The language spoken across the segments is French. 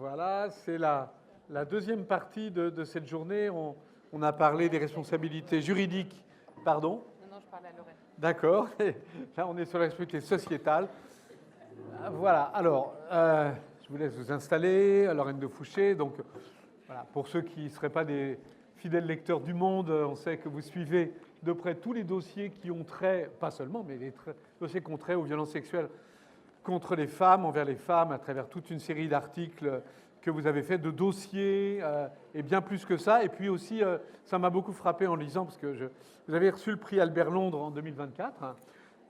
Voilà, c'est la deuxième partie de cette journée. On a parlé des responsabilités juridiques. Pardon? Non, je parle à Lorraine. D'accord. Là, on est sur la responsabilité sociétale. Voilà, alors, je vous laisse vous installer. Lorraine de Fouché. Donc, voilà, pour ceux qui ne seraient pas des fidèles lecteurs du Monde, on sait que vous suivez de près tous les dossiers qui ont trait, pas seulement, mais les dossiers qui ont trait aux violences sexuelles contre les femmes, envers les femmes, à travers toute une série d'articles que vous avez fait, de dossiers, et bien plus que ça. Et puis aussi, ça m'a beaucoup frappé en lisant, parce que vous avez reçu le prix Albert Londres en 2024.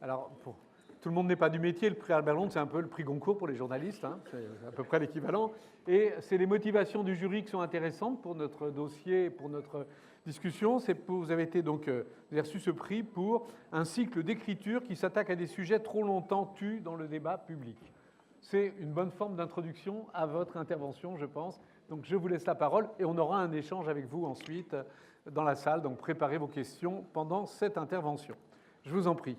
Alors, tout le monde n'est pas du métier, le prix Albert Londres, c'est un peu le prix Goncourt pour les journalistes, hein, c'est à peu près l'équivalent. Et c'est les motivations du jury qui sont intéressantes pour notre dossier, pour notre discussion. Vous avez été donc, vous avez reçu ce prix pour un cycle d'écriture qui s'attaque à des sujets trop longtemps tus dans le débat public. C'est une bonne forme d'introduction à votre intervention, je pense. Donc je vous laisse la parole et on aura un échange avec vous ensuite dans la salle. Donc préparez vos questions pendant cette intervention. Je vous en prie.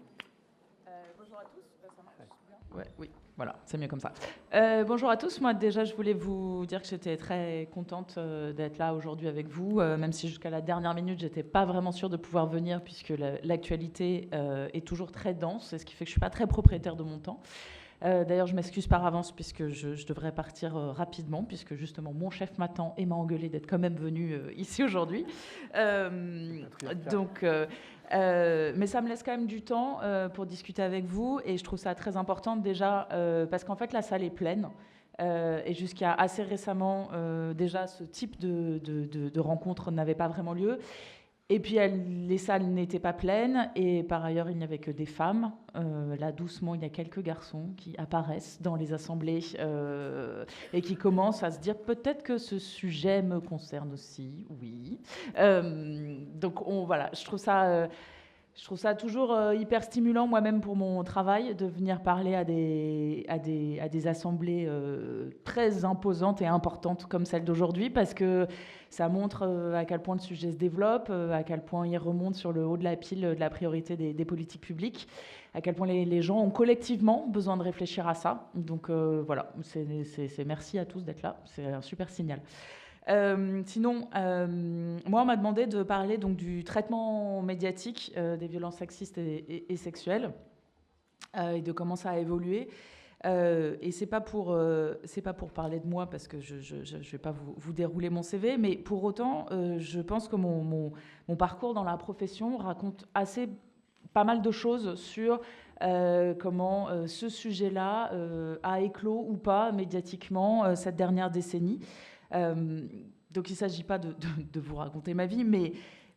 Bonjour à tous, ça marche bien? Ouais, oui, voilà, c'est mieux comme ça. Bonjour à tous, moi déjà je voulais vous dire que j'étais très contente d'être là aujourd'hui avec vous, même si jusqu'à la dernière minute j'étais pas vraiment sûre de pouvoir venir puisque l'actualité est toujours très dense, et ce qui fait que je suis pas très propriétaire de mon temps. D'ailleurs, je m'excuse par avance puisque je devrais partir rapidement, puisque justement mon chef m'attend et m'a engueulé d'être quand même venu ici aujourd'hui. Donc, mais ça me laisse quand même du temps pour discuter avec vous, et je trouve ça très important déjà parce qu'en fait la salle est pleine. Et jusqu'à assez récemment, déjà ce type de rencontre n'avait pas vraiment lieu. Et puis les salles n'étaient pas pleines, et par ailleurs il n'y avait que des femmes. Là doucement il y a quelques garçons qui apparaissent dans les assemblées et qui commencent à se dire peut-être que ce sujet me concerne aussi, oui. Donc voilà, je trouve ça toujours hyper stimulant, moi-même pour mon travail, de venir parler à des assemblées très imposantes et importantes comme celle d'aujourd'hui, parce que ça montre à quel point le sujet se développe, à quel point il remonte sur le haut de la pile de la priorité des politiques publiques, à quel point les gens ont collectivement besoin de réfléchir à ça. Donc voilà, c'est merci à tous d'être là, c'est un super signal. Sinon, moi, on m'a demandé de parler donc du traitement médiatique des violences sexistes et sexuelles et de comment ça a évolué. Et c'est pas pour parler de moi parce que je vais pas vous dérouler mon CV, mais pour autant, je pense que mon parcours dans la profession raconte pas mal de choses sur comment ce sujet-là a éclos ou pas médiatiquement cette dernière décennie. Donc il ne s'agit pas de vous raconter ma vie, mais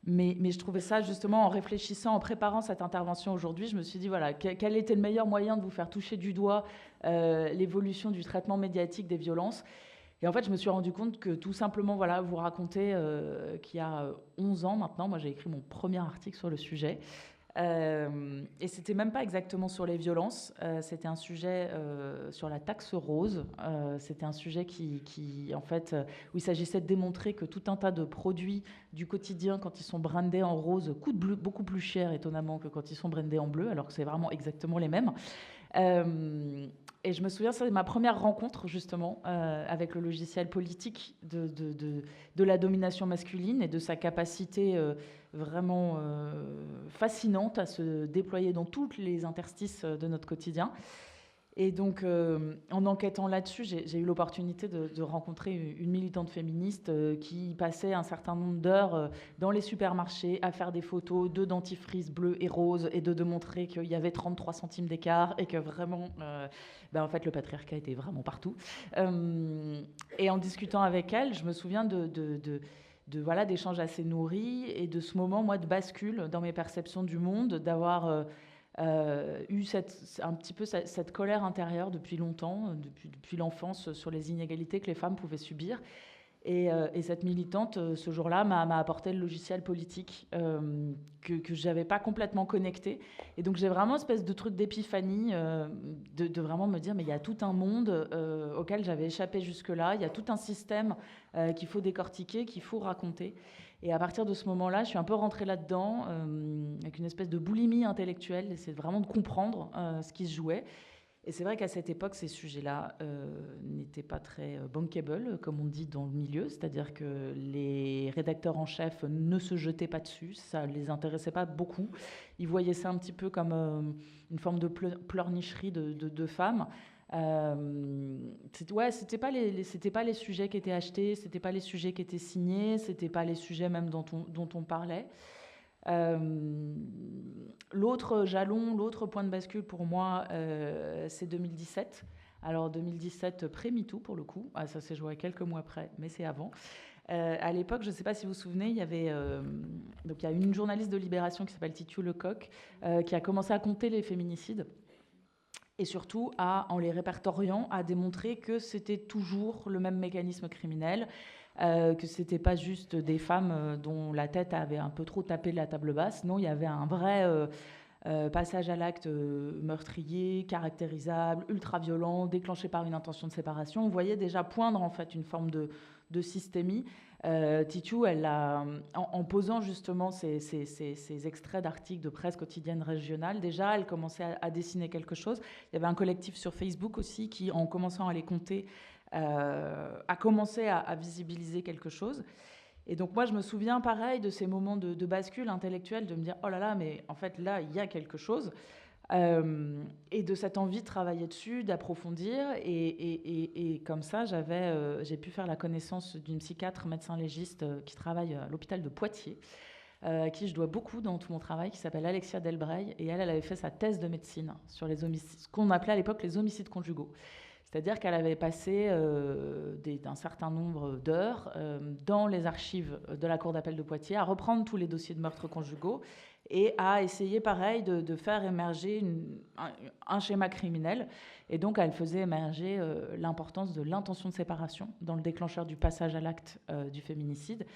je trouvais ça justement en réfléchissant, en préparant cette intervention aujourd'hui, je me suis dit voilà, quel était le meilleur moyen de vous faire toucher du doigt l'évolution du traitement médiatique des violences. Et en fait, je me suis rendu compte que tout simplement, voilà, vous raconter qu'il y a 11 ans maintenant, moi j'ai écrit mon premier article sur le sujet. Et c'était même pas exactement sur les violences, c'était un sujet sur la taxe rose. C'était un sujet qui en fait, où il s'agissait de démontrer que tout un tas de produits du quotidien, quand ils sont brandés en rose, coûtent beaucoup plus cher, étonnamment, que quand ils sont brandés en bleu, alors que c'est vraiment exactement les mêmes. Et je me souviens, c'est ma première rencontre justement avec le logiciel politique de la domination masculine et de sa capacité vraiment fascinante à se déployer dans tous les interstices de notre quotidien. Et donc, en enquêtant là-dessus, j'ai eu l'opportunité de rencontrer une militante féministe qui passait un certain nombre d'heures dans les supermarchés à faire des photos de dentifrice bleu et rose et de montrer qu'il y avait 33 centimes d'écart et que vraiment, en fait, le patriarcat était vraiment partout. Et en discutant avec elle, je me souviens voilà, d'échanges assez nourris et de ce moment, moi, de bascule dans mes perceptions du monde, d'avoir eu un petit peu cette colère intérieure depuis longtemps, depuis l'enfance, sur les inégalités que les femmes pouvaient subir. Et cette militante, ce jour-là, m'a apporté le logiciel politique que je n'avais pas complètement connecté. Et donc j'ai vraiment une espèce de truc d'épiphanie, de vraiment me dire, mais il y a tout un monde auquel j'avais échappé jusque-là, il y a tout un système qu'il faut décortiquer, qu'il faut raconter. Et à partir de ce moment-là, je suis un peu rentrée là-dedans, avec une espèce de boulimie intellectuelle, essayer vraiment de comprendre ce qui se jouait. Et c'est vrai qu'à cette époque, ces sujets-là n'étaient pas très bankable, comme on dit dans le milieu, c'est-à-dire que les rédacteurs en chef ne se jetaient pas dessus, ça ne les intéressait pas beaucoup. Ils voyaient ça un petit peu comme une forme de pleurnicherie de femmes. C'était pas les sujets qui étaient achetés, c'était pas les sujets qui étaient signés, c'était pas les sujets même dont on parlait. L'autre jalon, l'autre point de bascule pour moi, c'est 2017. Alors 2017, pré-MeToo pour le coup. Ah, ça s'est joué quelques mois après, mais c'est avant. À l'époque, je ne sais pas si vous vous souvenez, il y a une journaliste de Libération qui s'appelle Titiou Lecoq qui a commencé à compter les féminicides et surtout, en les répertoriant, à démontrer que c'était toujours le même mécanisme criminel, que c'était pas juste des femmes dont la tête avait un peu trop tapé de la table basse. Non, il y avait un vrai passage à l'acte meurtrier, caractérisable, ultra-violent, déclenché par une intention de séparation. On voyait déjà poindre en fait une forme de systémie. Titiou, en posant justement ces extraits d'articles de presse quotidienne régionale, déjà, elle commençait à dessiner quelque chose. Il y avait un collectif sur Facebook aussi qui, en commençant à les compter, a commencé à visibiliser quelque chose. Et donc moi, je me souviens pareil de ces moments de bascule intellectuelle, de me dire, oh là là, mais en fait, là, il y a quelque chose. Et de cette envie de travailler dessus, d'approfondir. Et comme ça, j'ai pu faire la connaissance d'une psychiatre médecin légiste qui travaille à l'hôpital de Poitiers, à qui je dois beaucoup dans tout mon travail, qui s'appelle Alexia Delbray. Et elle avait fait sa thèse de médecine sur les homicides, ce qu'on appelait à l'époque les homicides conjugaux. C'est-à-dire qu'elle avait passé un certain nombre d'heures dans les archives de la Cour d'appel de Poitiers à reprendre tous les dossiers de meurtres conjugaux et à essayer, pareil, de faire émerger un schéma criminel. Et donc, elle faisait émerger l'importance de l'intention de séparation dans le déclencheur du passage à l'acte du féminicide.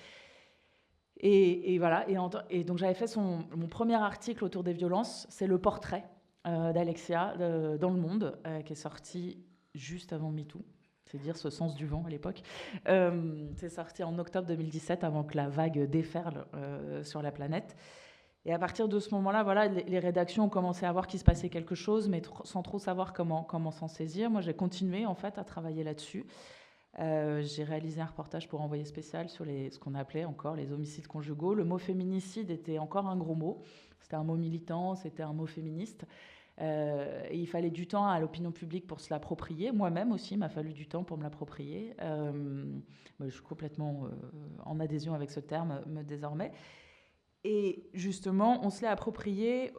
Et voilà. Et donc, j'avais fait mon premier article autour des violences. C'est le portrait d'Alexia dans Le Monde, qui est sorti juste avant MeToo. C'est dire ce sens du vent à l'époque. C'est sorti en octobre 2017, avant que la vague déferle sur la planète. Et à partir de ce moment-là, voilà, les rédactions ont commencé à voir qu'il se passait quelque chose, mais sans trop savoir comment s'en saisir. Moi, j'ai continué en fait à travailler là-dessus. J'ai réalisé un reportage pour Envoyé spécial sur ce qu'on appelait encore les homicides conjugaux. Le mot féminicide était encore un gros mot. C'était un mot militant, c'était un mot féministe. Et il fallait du temps à l'opinion publique pour se l'approprier. Moi-même aussi, il m'a fallu du temps pour me l'approprier. Je suis complètement en adhésion avec ce terme désormais. Et justement, on se l'est approprié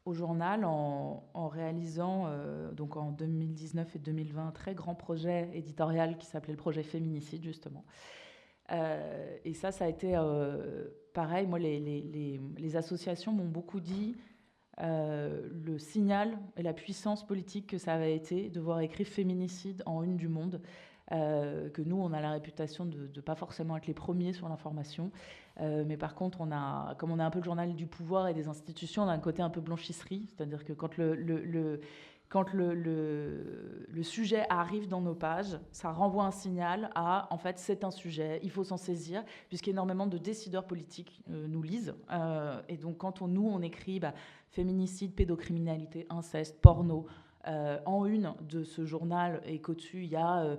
au journal en réalisant, donc en 2019 et 2020, un très grand projet éditorial qui s'appelait le projet Féminicide, justement. Et ça a été pareil. Moi, les associations m'ont beaucoup dit le signal et la puissance politique que ça avait été de voir écrit féminicide en une du Monde. Que nous, on a la réputation de ne pas forcément être les premiers sur l'information. Mais par contre, comme on est un peu le journal du pouvoir et des institutions, on a un côté un peu blanchisserie. C'est-à-dire que quand le sujet arrive dans nos pages, ça renvoie un signal à, en fait, c'est un sujet, il faut s'en saisir, puisqu'énormément de décideurs politiques nous lisent. Et donc, quand on écrit féminicide, pédocriminalité, inceste, porno, en une de ce journal, et qu'au-dessus, il y a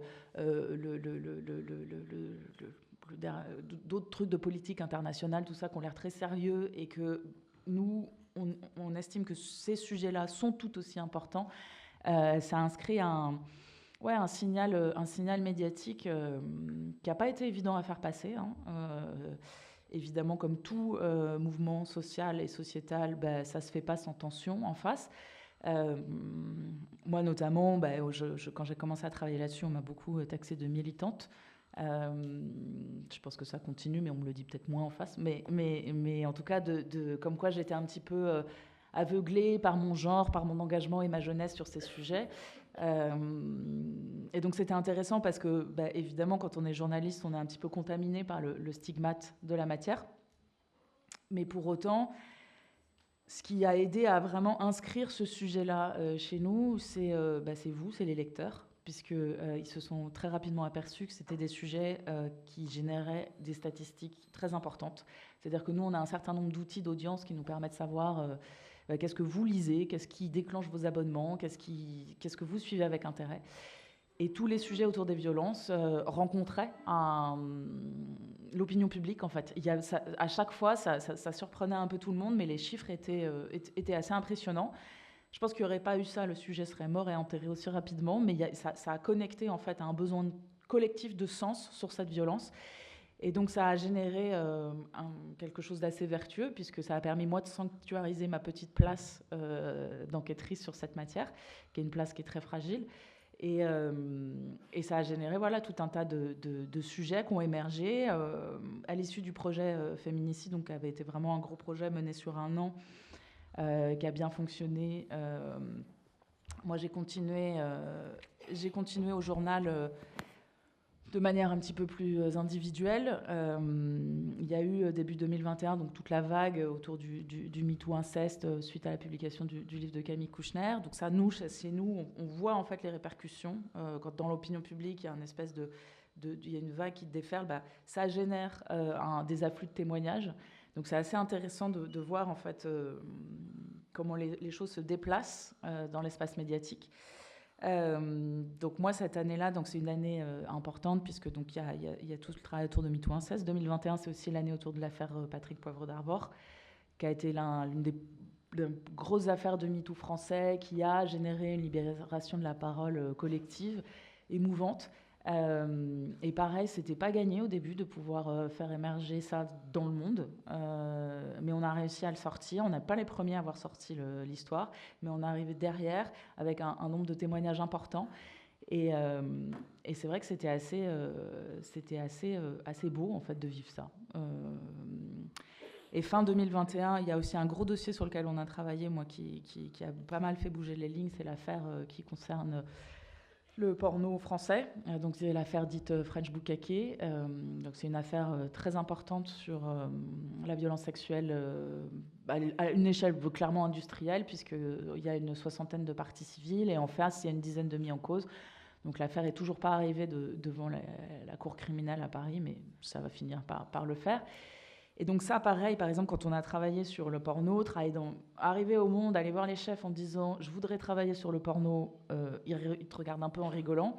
d'autres trucs de politique internationale, tout ça, qui ont l'air très sérieux, et que nous, on estime que ces sujets-là sont tout aussi importants, ça inscrit un signal médiatique qui n'a pas été évident à faire passer. Évidemment, comme tout mouvement social et sociétal, ça ne se fait pas sans tension en face. Moi, notamment, quand j'ai commencé à travailler là-dessus, on m'a beaucoup taxé de militante. Je pense que ça continue, mais on me le dit peut-être moins en face. Mais en tout cas, comme quoi j'étais un petit peu aveuglée par mon genre, par mon engagement et ma jeunesse sur ces sujets. Et donc c'était intéressant parce que, évidemment, quand on est journaliste, on est un petit peu contaminé par le stigmate de la matière. Mais pour autant, ce qui a aidé à vraiment inscrire ce sujet-là chez nous, c'est vous, c'est les lecteurs, puisqu'ils se sont très rapidement aperçus que c'était des sujets qui généraient des statistiques très importantes. C'est-à-dire que nous, on a un certain nombre d'outils d'audience qui nous permettent de savoir qu'est-ce que vous lisez, qu'est-ce qui déclenche vos abonnements, qu'est-ce que vous suivez avec intérêt. Et tous les sujets autour des violences rencontraient l'opinion publique, en fait. À chaque fois, ça surprenait un peu tout le monde, mais les chiffres étaient assez impressionnants. Je pense qu'il n'y aurait pas eu ça, le sujet serait mort et enterré aussi rapidement, mais ça a connecté, en fait, à un besoin collectif de sens sur cette violence. Et donc, ça a généré quelque chose d'assez vertueux, puisque ça a permis, moi, de sanctuariser ma petite place d'enquêtrice sur cette matière, qui est une place qui est très fragile. Et ça a généré tout un tas de sujets qui ont émergé. À l'issue du projet Féminicide, donc, qui avait été vraiment un gros projet mené sur un an, qui a bien fonctionné. Moi, j'ai continué au journal de manière un petit peu plus individuelle. Il y a eu début 2021 donc toute la vague autour du MeToo inceste suite à la publication du livre de Camille Kouchner. Donc ça, chez nous, on voit en fait les répercussions. Quand dans l'opinion publique, il y a une espèce il y a une vague qui déferle, ça génère des afflux de témoignages. Donc c'est assez intéressant de voir en fait comment les choses se déplacent dans l'espace médiatique. Donc moi cette année-là, donc c'est une année importante puisque donc il y a tout le travail autour de MeToo inceste. 2021, c'est aussi l'année autour de l'affaire Patrick Poivre d'Arvor, qui a été l'une des grosses affaires de MeToo français, qui a généré une libération de la parole collective, émouvante. Et pareil, c'était pas gagné au début de pouvoir faire émerger ça dans le monde, mais on a réussi à le sortir. On n'a pas les premiers à avoir sorti l'histoire, mais on est arrivé derrière avec un nombre de témoignages importants. Et c'est vrai que c'était assez beau en fait de vivre ça. Et fin 2021, il y a aussi un gros dossier sur lequel on a travaillé, moi, qui a pas mal fait bouger les lignes. C'est l'affaire qui concerne le porno français. Donc c'est l'affaire dite French Bukkake. Donc c'est une affaire très importante sur la violence sexuelle à une échelle clairement industrielle, puisqu'il y a une 60aine de parties civiles et en face il y a une dizaine de mis en cause. Donc l'affaire n'est toujours pas arrivée devant la cour criminelle à Paris, mais ça va finir par le faire. Et donc ça, pareil, par exemple, quand on a travaillé sur le porno, arriver au monde, aller voir les chefs en disant « je voudrais travailler sur le porno », ils te regardent un peu en rigolant,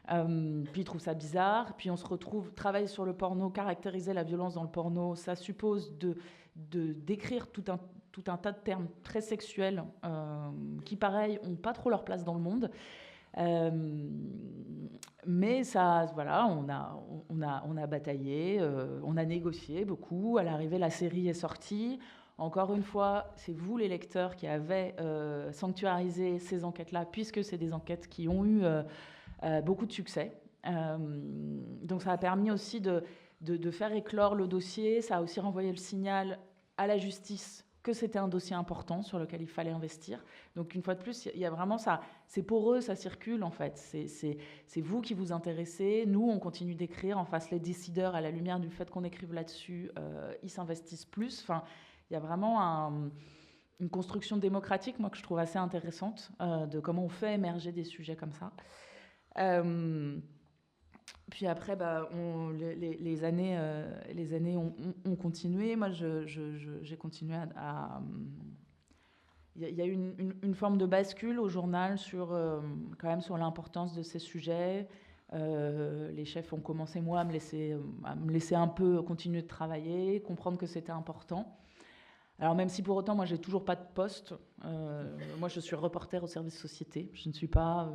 puis ils trouvent ça bizarre, puis on se retrouve, travailler sur le porno, caractériser la violence dans le porno, ça suppose d'écrire tout un tas de termes très sexuels qui, pareil, n'ont pas trop leur place dans le monde. Mais ça, voilà, on a bataillé, on a négocié beaucoup. À l'arrivée, la série est sortie. Encore une fois, c'est vous, les lecteurs, qui avez sanctuarisé ces enquêtes-là, puisque c'est des enquêtes qui ont eu beaucoup de succès. Donc ça a permis aussi de faire éclore le dossier. Ça a aussi renvoyé le signal à la justice que c'était un dossier important sur lequel il fallait investir. Donc une fois de plus, il y a vraiment ça, c'est pour eux, ça circule en fait. C'est vous qui vous intéressez, nous on continue d'écrire, en face les décideurs, à la lumière du fait qu'on écrive là-dessus, ils s'investissent plus. Enfin, il y a vraiment une construction démocratique, moi, que je trouve assez intéressante, de comment on fait émerger des sujets comme ça. Puis après, les années ont continué. Moi, j'ai continué à il y a eu une forme de bascule au journal quand même sur l'importance de ces sujets. Les chefs ont commencé, moi, à me laisser un peu continuer de travailler, comprendre que c'était important. Alors même si pour autant, moi, j'ai toujours pas de poste. Moi, je suis reporter au service société. Je ne suis pas...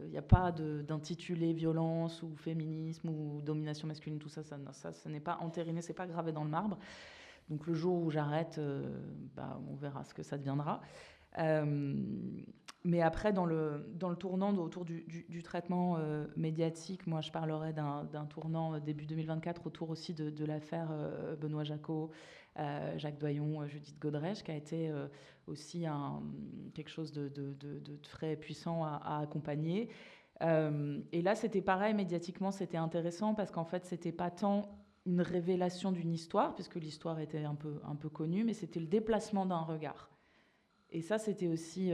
Il n'y a pas d'intitulé violence ou féminisme ou domination masculine, tout ça, ça n'est pas entériné, c'est pas gravé dans le marbre. Donc le jour où j'arrête, on verra ce que ça deviendra. Mais après, dans le tournant autour du traitement médiatique, moi, je parlerai d'un tournant début 2024 autour aussi de l'affaire Benoît Jacot, Jacques Doyon, Judith Godrèche, qui a été aussi quelque chose de très puissant à accompagner. Et là, c'était pareil, médiatiquement, c'était intéressant parce qu'en fait, c'était pas tant une révélation d'une histoire, puisque l'histoire était un peu connue, mais c'était le déplacement d'un regard. Et ça, c'était aussi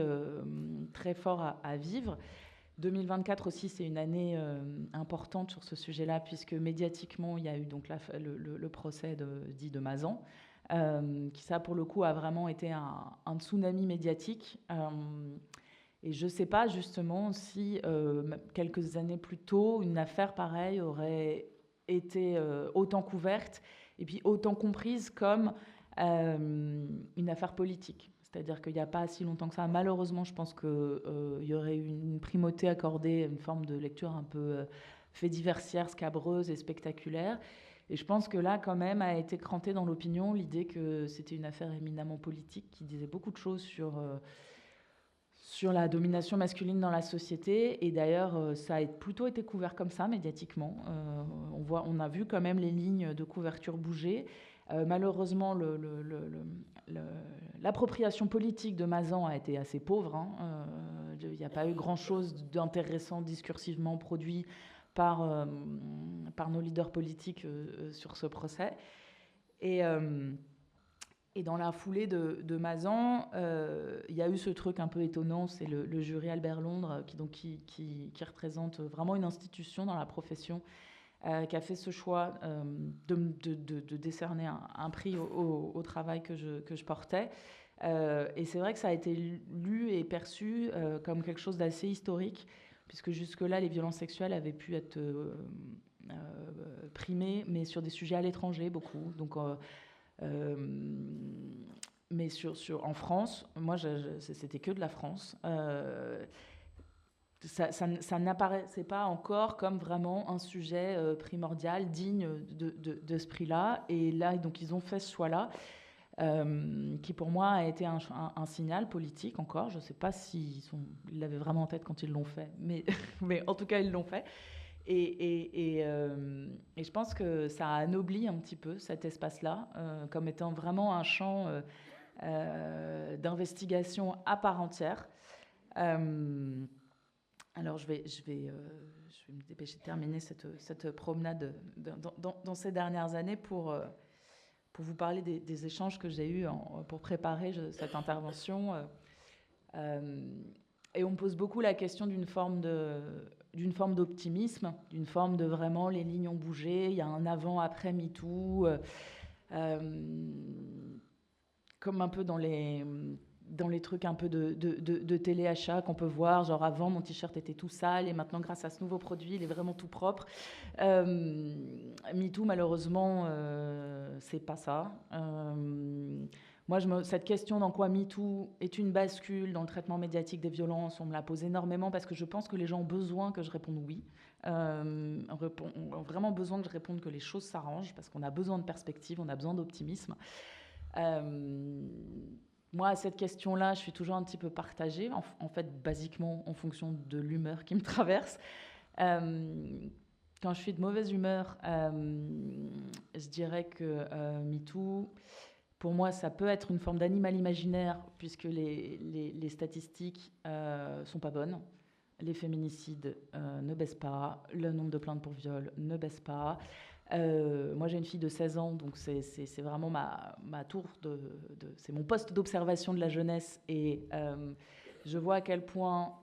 très fort à vivre. 2024 aussi, c'est une année importante sur ce sujet-là, puisque médiatiquement, il y a eu donc le procès dit de Mazan, qui ça pour le coup a vraiment été un tsunami médiatique. Et je ne sais pas justement si quelques années plus tôt, une affaire pareille aurait été autant couverte et puis autant comprise comme une affaire politique. C'est-à-dire qu'il n'y a pas si longtemps que ça, malheureusement, je pense qu'il y aurait eu une primauté accordée, une forme de lecture un peu fait diversière, scabreuse et spectaculaire. Et je pense que là, quand même, a été crantée dans l'opinion l'idée que c'était une affaire éminemment politique qui disait beaucoup de choses sur la domination masculine dans la société. Et d'ailleurs, ça a plutôt été couvert comme ça, médiatiquement. On a vu quand même les lignes de couverture bouger. Malheureusement, l'appropriation politique de Mazan a été assez pauvre. Il n'y a pas eu grand-chose d'intéressant discursivement produit par nos leaders politiques sur ce procès. Et dans la foulée de Mazan, il y a eu ce truc un peu étonnant, c'est le jury Albert Londres, qui représente vraiment une institution dans la profession, qui a fait ce choix de décerner un prix au travail que je portais. Et c'est vrai que ça a été lu et perçu comme quelque chose d'assez historique, puisque jusque-là, les violences sexuelles avaient pu être primées, mais sur des sujets à l'étranger, beaucoup. Donc, mais en France, moi, c'était que de la France. Ça n'apparaissait pas encore comme vraiment un sujet primordial, digne de ce prix-là. Et là, donc, ils ont fait ce choix-là, qui pour moi a été un signal politique encore. Je ne sais pas s'ils l'avaient vraiment en tête quand ils l'ont fait, mais en tout cas, ils l'ont fait. Et je pense que ça a anobli un petit peu cet espace-là, comme étant vraiment un champ d'investigation à part entière. Alors, je vais me dépêcher de terminer cette promenade dans ces dernières années pour vous parler des échanges que j'ai eus pour préparer cette intervention. Et on me pose beaucoup la question d'une forme d'optimisme, d'une forme de vraiment les lignes ont bougé, il y a un avant-après MeToo, comme un peu dans les trucs un peu de téléachat qu'on peut voir, genre avant mon t-shirt était tout sale et maintenant grâce à ce nouveau produit il est vraiment tout propre. MeToo malheureusement c'est pas ça. Moi, cette question dans quoi MeToo est une bascule dans le traitement médiatique des violences, on me la pose énormément parce que je pense que les gens ont besoin que je réponde oui. Ont vraiment besoin que je réponde que les choses s'arrangent parce qu'on a besoin de perspective, on a besoin d'optimisme. Moi, à cette question-là, je suis toujours un petit peu partagée, en fait, basiquement en fonction de l'humeur qui me traverse. Quand je suis de mauvaise humeur, je dirais que MeToo, pour moi, ça peut être une forme d'animal imaginaire, puisque les statistiques sont pas bonnes. Les féminicides ne baissent pas, le nombre de plaintes pour viol ne baisse pas. Moi, j'ai une fille de 16 ans, donc c'est vraiment ma tour, c'est mon poste d'observation de la jeunesse. Et je vois à quel point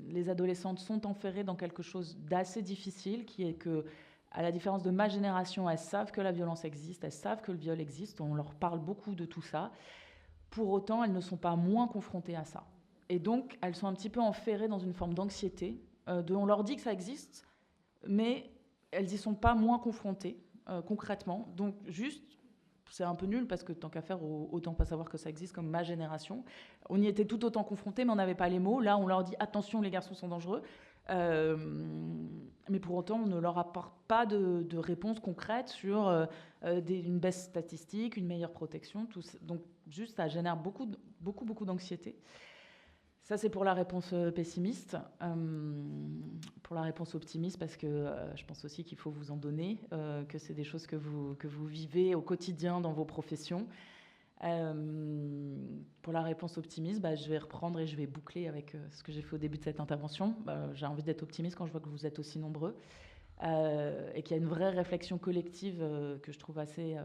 les adolescentes sont enferrées dans quelque chose d'assez difficile, qui est que, à la différence de ma génération, elles savent que la violence existe, elles savent que le viol existe, on leur parle beaucoup de tout ça. Pour autant, elles ne sont pas moins confrontées à ça. Et donc, elles sont un petit peu enferrées dans une forme d'anxiété, on leur dit que ça existe, mais elles n'y sont pas moins confrontées, concrètement. Donc, juste, c'est un peu nul, parce que tant qu'à faire, autant pas savoir que ça existe, comme ma génération. On y était tout autant confrontés, mais on n'avait pas les mots. Là, on leur dit « Attention, les garçons sont dangereux ». Mais pour autant, on ne leur apporte pas de réponse concrète sur une baisse statistique, une meilleure protection. Tout ça. Donc, juste, ça génère beaucoup d'anxiété. Ça, c'est pour la réponse pessimiste. Pour la réponse optimiste, parce que je pense aussi qu'il faut vous en donner, que c'est des choses que vous vivez au quotidien dans vos professions. Pour la réponse optimiste, je vais reprendre et je vais boucler avec ce que j'ai fait au début de cette intervention. J'ai envie d'être optimiste quand je vois que vous êtes aussi nombreux et qu'il y a une vraie réflexion collective que je trouve assez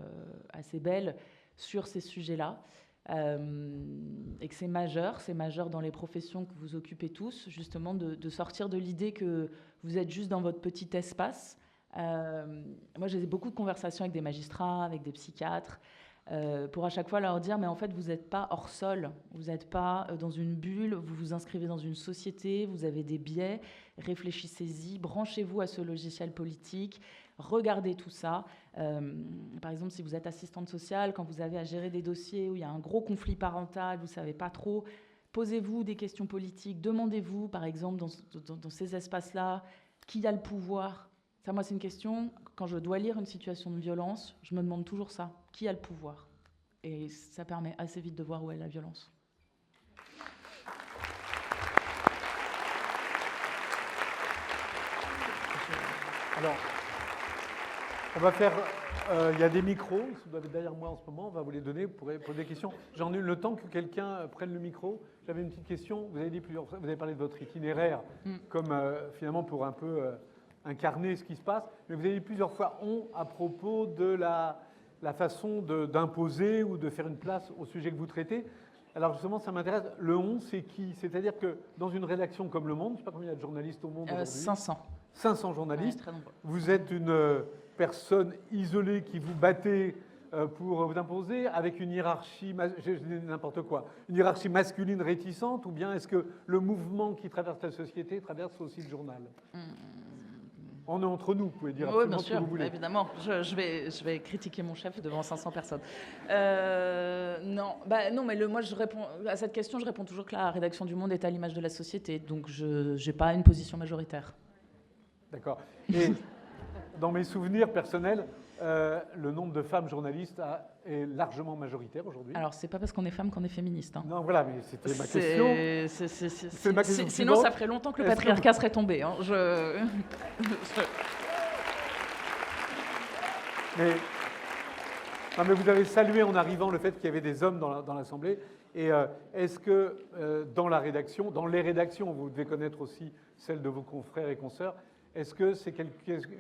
belle sur ces sujets-là. Et que c'est majeur dans les professions que vous occupez tous, justement de sortir de l'idée que vous êtes juste dans votre petit espace, Moi, j'ai beaucoup de conversations avec des magistrats, avec des psychiatres, pour à chaque fois leur dire, mais en fait, vous n'êtes pas hors sol, vous n'êtes pas dans une bulle, vous vous inscrivez dans une société, vous avez des biais, réfléchissez-y, branchez-vous à ce logiciel politique, regardez tout ça. Par exemple, si vous êtes assistante sociale, quand vous avez à gérer des dossiers où il y a un gros conflit parental, vous ne savez pas trop, posez-vous des questions politiques, demandez-vous, par exemple, dans ces espaces-là, qui a le pouvoir. Ça, moi, c'est une question, quand je dois lire une situation de violence, je me demande toujours ça. Qui a le pouvoir? Et ça permet assez vite de voir où est la violence. Alors, on va faire... Il y a des micros, ils doivent être derrière moi en ce moment, on va vous les donner, vous pourrez poser des questions. J'en ai eu le temps que quelqu'un prenne le micro. J'avais une petite question, vous avez dit plusieurs fois, vous avez parlé de votre itinéraire, comme finalement pour un peu incarner ce qui se passe, mais vous avez dit plusieurs fois « on » à propos de la façon d'imposer ou de faire une place au sujet que vous traitez. Alors justement, ça m'intéresse, le « on », c'est qui? C'est-à-dire que dans une rédaction comme Le Monde, je ne sais pas combien il y a de journalistes au Monde aujourd'hui. 500. 500 journalistes. Ouais, très nombreux. Vous êtes une personne isolée qui vous battez pour vous imposer avec une hiérarchie, je dis n'importe quoi, une hiérarchie masculine réticente, ou bien est-ce que le mouvement qui traverse la société traverse aussi le journal? On est entre nous, vous pouvez dire absolument bien ce que sûr, vous voulez. Évidemment. Je vais critiquer mon chef devant 500 personnes. Non, mais moi, je réponds à cette question, je réponds toujours que la rédaction du Monde est à l'image de la société, donc je n'ai pas une position majoritaire. D'accord. Et dans mes souvenirs personnels, le nombre de femmes journalistes est largement majoritaire aujourd'hui. Alors, c'est pas parce qu'on est femme qu'on est féministe. Hein. Non, voilà, mais c'était ma question. C'est ma question. Sinon, ça ferait longtemps que le patriarcat serait tombé. Hein. Mais vous avez salué en arrivant le fait qu'il y avait des hommes dans l'Assemblée. Et est-ce que dans les rédactions, vous devez connaître aussi celles de vos confrères et consoeurs, est-ce que c'est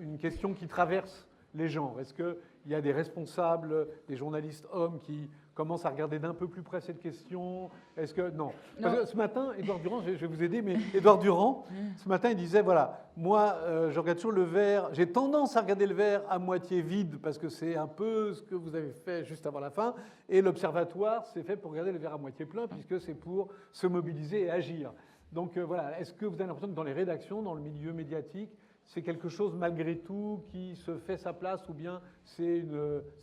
une question qui traverse les genres? Est-ce qu'il y a des responsables, des journalistes hommes qui commencent à regarder d'un peu plus près cette question? Est-ce que non. Parce que ce matin, Édouard Durand, je vais vous aider, mais Édouard Durand, ce matin, il disait, voilà, moi, je regarde toujours le verre, j'ai tendance à regarder le verre à moitié vide, parce que c'est un peu ce que vous avez fait juste avant la fin, et l'Observatoire, c'est fait pour regarder le verre à moitié plein, puisque c'est pour se mobiliser et agir. Donc voilà, est-ce que vous avez l'impression que dans les rédactions, dans le milieu médiatique, c'est quelque chose malgré tout qui se fait sa place, ou bien c'est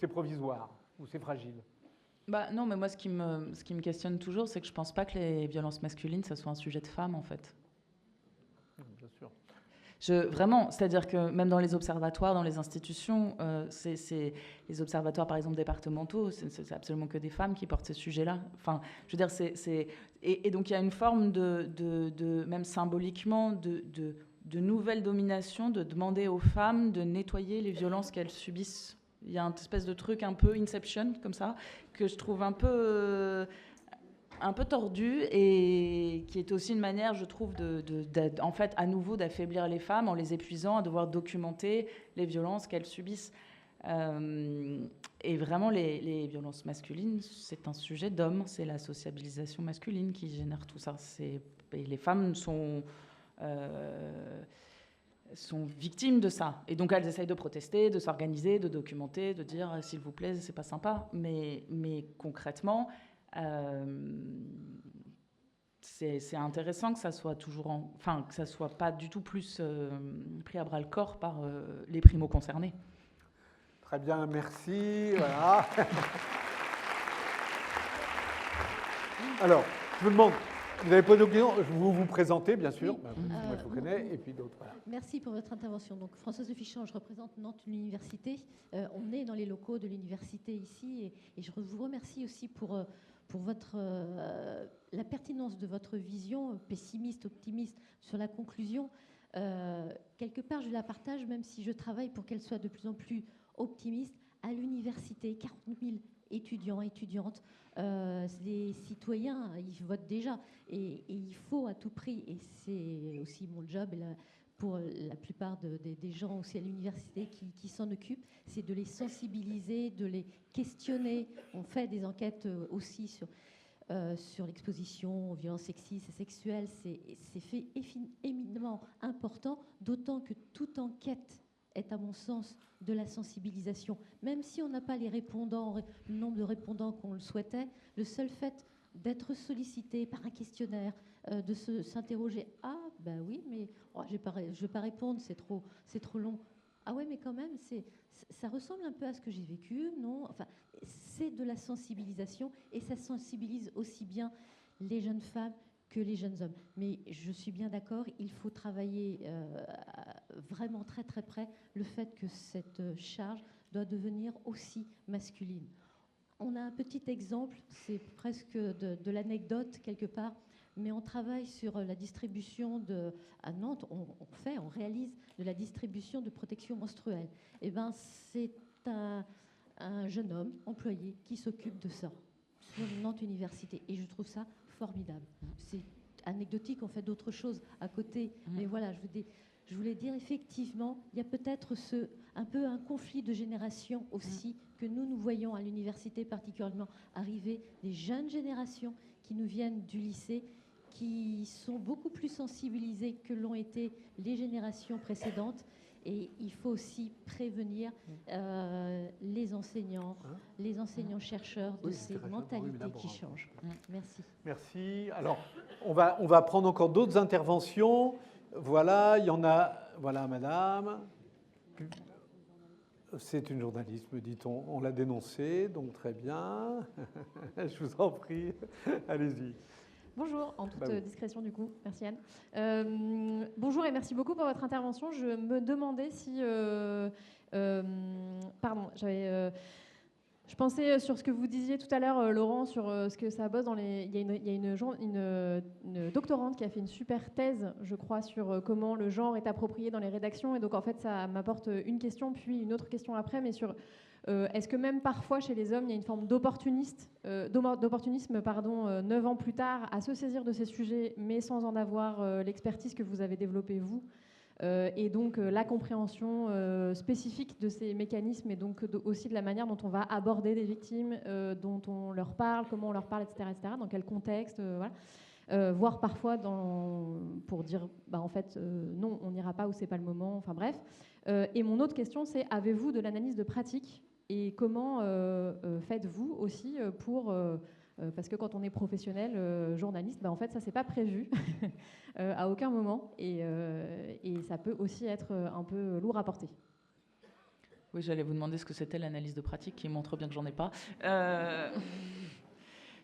provisoire, ou c'est fragile? Non, mais moi, ce qui me questionne toujours, c'est que je ne pense pas que les violences masculines, ça soit un sujet de femme, en fait. Bien sûr. Vraiment, c'est-à-dire que même dans les observatoires, dans les institutions, c'est les observatoires, par exemple, départementaux, c'est absolument que des femmes qui portent ces sujets-là. Enfin, je veux dire, et donc il y a une forme même symboliquement, de nouvelle domination, de demander aux femmes de nettoyer les violences qu'elles subissent. Il y a une espèce de truc un peu Inception, comme ça, que je trouve un peu tordu et qui est aussi une manière, je trouve, en fait, à nouveau, d'affaiblir les femmes en les épuisant à devoir documenter les violences qu'elles subissent. Et vraiment, les violences masculines, c'est un sujet d'homme. C'est la sociabilisation masculine qui génère tout ça. Et les femmes sont victimes de ça. Et donc, elles essayent de protester, de s'organiser, de documenter, de dire « s'il vous plaît, c'est pas sympa ». Mais concrètement, c'est intéressant que ça soit toujours que ça soit pas du tout plus pris à bras le corps par les primo-concernés. Très bien, merci. Voilà. Alors, je vous demande, vous avez posé une question, vous vous présentez, bien sûr. Oui. Moi, je vous connais, et puis d'autres. Voilà. Merci pour votre intervention. Donc, Françoise Fichamp, je représente Nantes Université. On est dans les locaux de l'université ici, et je vous remercie aussi pour la pertinence de votre vision pessimiste, optimiste sur la conclusion. Quelque part, je la partage, même si je travaille pour qu'elle soit de plus en plus optimiste. À l'université, 40 000 étudiants, étudiantes, les citoyens, ils votent déjà. Et il faut à tout prix, et c'est aussi mon job pour la plupart des gens aussi à l'université qui s'en occupent, c'est de les sensibiliser, de les questionner. On fait des enquêtes aussi sur l'exposition aux violences sexistes et sexuelles. C'est fait éminemment important, d'autant que toute enquête est, à mon sens, de la sensibilisation. Même si on n'a pas les répondants, le nombre de répondants qu'on le souhaitait, le seul fait d'être sollicité par un questionnaire, de s'interroger, ah ben oui, mais oh, je vais pas répondre, c'est trop long. Ah ouais, mais quand même, ça ressemble un peu à ce que j'ai vécu, non? Enfin, c'est de la sensibilisation, et ça sensibilise aussi bien les jeunes femmes que les jeunes hommes. Mais je suis bien d'accord, il faut travailler vraiment très très près le fait que cette charge doit devenir aussi masculine. On a un petit exemple, c'est presque de l'anecdote quelque part, mais on travaille sur la distribution à Nantes, on réalise de la distribution de protection menstruelle. Et ben, c'est un jeune homme employé qui s'occupe de ça sur Nantes Université. Et je trouve ça formidable. C'est anecdotique, on fait d'autres choses à côté. Mais voilà, je voulais dire, effectivement, il y a peut-être un peu un conflit de génération aussi que nous voyons à l'université particulièrement arriver, des jeunes générations qui nous viennent du lycée, qui sont beaucoup plus sensibilisées que l'ont été les générations précédentes. Et il faut aussi prévenir les enseignants-chercheurs de ces mentalités qui changent. Merci. Merci. Alors, on va prendre encore d'autres interventions. Voilà, il y en a. Voilà, madame. C'est une journaliste, me dit-on. On l'a dénoncée, donc très bien. Je vous en prie. Allez-y. Bonjour, en toute discrétion du coup, merci Anne. Bonjour et merci beaucoup pour votre intervention. Je me demandais si... pardon, je pensais sur ce que vous disiez tout à l'heure, Laurent, sur ce que ça bosse dans les... Il y a une doctorante qui a fait une super thèse, je crois, sur comment le genre est approprié dans les rédactions. Et donc en fait, ça m'apporte une question, puis une autre question après, mais sur... est-ce que même parfois chez les hommes, il y a une forme d'opportunisme 9 ans plus tard, à se saisir de ces sujets, mais sans en avoir l'expertise que vous avez développée, vous, et donc la compréhension spécifique de ces mécanismes, et donc aussi de la manière dont on va aborder des victimes, dont on leur parle, comment on leur parle, etc., dans quel contexte, voilà. Voire parfois pour dire, en fait, non, on n'ira pas ou c'est pas le moment, enfin bref. Et mon autre question, c'est, avez-vous de l'analyse de pratique? Et comment faites-vous aussi pour... parce que quand on est professionnel, journaliste, en fait, ça, c'est pas prévu à aucun moment. Et ça peut aussi être un peu lourd à porter. Oui, j'allais vous demander ce que c'était l'analyse de pratique, qui montre bien que j'en ai pas.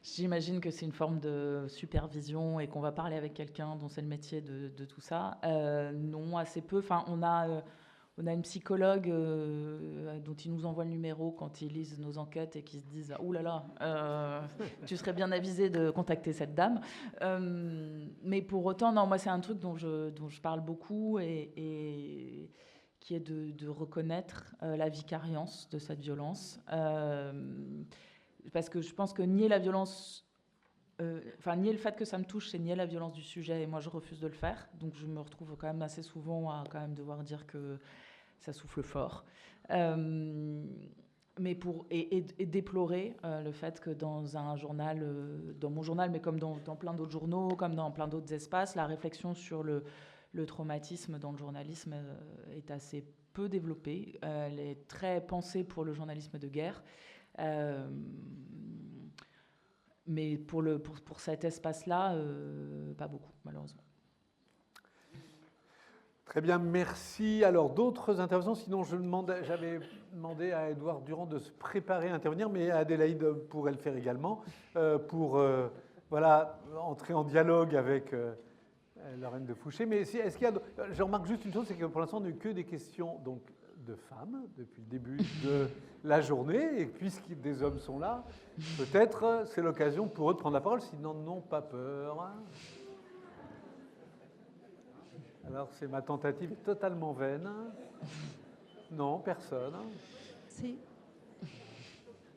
J'imagine que c'est une forme de supervision et qu'on va parler avec quelqu'un dont c'est le métier de tout ça. Non, assez peu. Enfin, on a une psychologue dont ils nous envoient le numéro quand ils lisent nos enquêtes et qui se disent « Ouh là là, tu serais bien avisé de contacter cette dame ». Mais pour autant, non, moi c'est un truc dont je parle beaucoup et qui est de reconnaître la vicariance de cette violence. Parce que je pense que nier la violence... nier le fait que ça me touche, c'est nier la violence du sujet, et moi je refuse de le faire. Donc je me retrouve quand même assez souvent à quand même devoir dire que ça souffle fort. Mais et déplorer le fait que dans un journal, dans mon journal, mais comme dans plein d'autres journaux, comme dans plein d'autres espaces, la réflexion sur le traumatisme dans le journalisme est assez peu développée. Elle est très pensée pour le journalisme de guerre. Mais pour cet espace-là, pas beaucoup, malheureusement. Très bien, merci. Alors, d'autres interventions? Sinon, j'avais demandé à Édouard Durand de se préparer à intervenir, mais Adélaïde pourrait le faire également, pour entrer en dialogue avec Lorraine de Fouché. Mais est-ce qu'il y a... Je remarque juste une chose, c'est que pour l'instant, on n'a eu que des questions de femmes depuis le début de la journée, et puisque des hommes sont là, peut-être c'est l'occasion pour eux de prendre la parole, s'ils n'en ont pas peur. Alors, c'est ma tentative totalement vaine. Non, personne. Si.